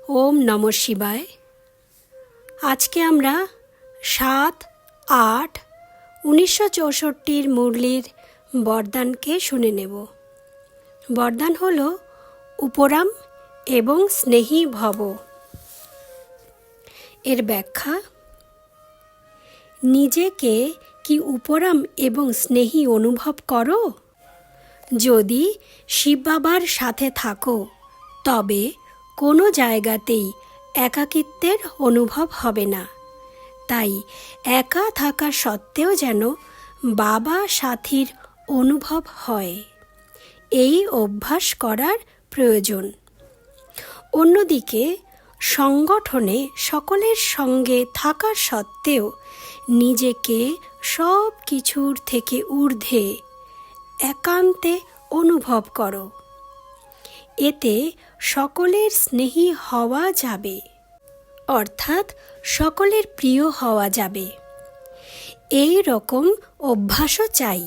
ওম নমঃ শিবায়। আজকে আমরা 7-8-1964 মুরলির বরদানকে শুনে নেব। বরদান হল উপরাম এবং স্নেহী ভব। এর ব্যাখ্যা: নিজেকে কি উপরাম এবং স্নেহী অনুভব করো? যদি শিব বাবার সাথে থাকো তবে কোনো জায়গাতেই একাকিত্বের অনুভব হবে না। তাই একা থাকা সত্ত্বেও যেন বাবা সাথীর অনুভব হয়, এই অভ্যাস করার প্রয়োজন। অন্যদিকে সংগঠনে সকলের সঙ্গে থাকা সত্ত্বেও নিজেকে সব কিছুর থেকে ঊর্ধ্বে একান্তে অনুভব করো। এতে সকলের স্নেহী হওয়া যাবে, অর্থাৎ সকলের প্রিয় হওয়া যাবে। এই রকম অভ্যাসও চাই।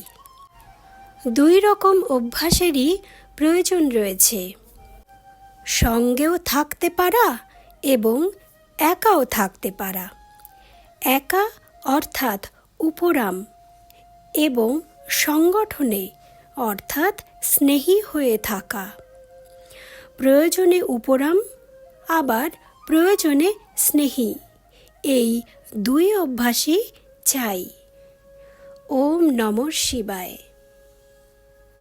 দুই রকম অভ্যাসেরই প্রয়োজন রয়েছে: সঙ্গেও থাকতে পারা এবং একাও থাকতে পারা। একা অর্থাৎ উপরাম এবং সংগঠনে অর্থাৎ স্নেহী হয়ে থাকা। প্রয়োজনে উপরাম আবার প্রয়োজনে স্নেহী, এই দুই অভ্যাসই চাই। ওম নমঃ শিবায়।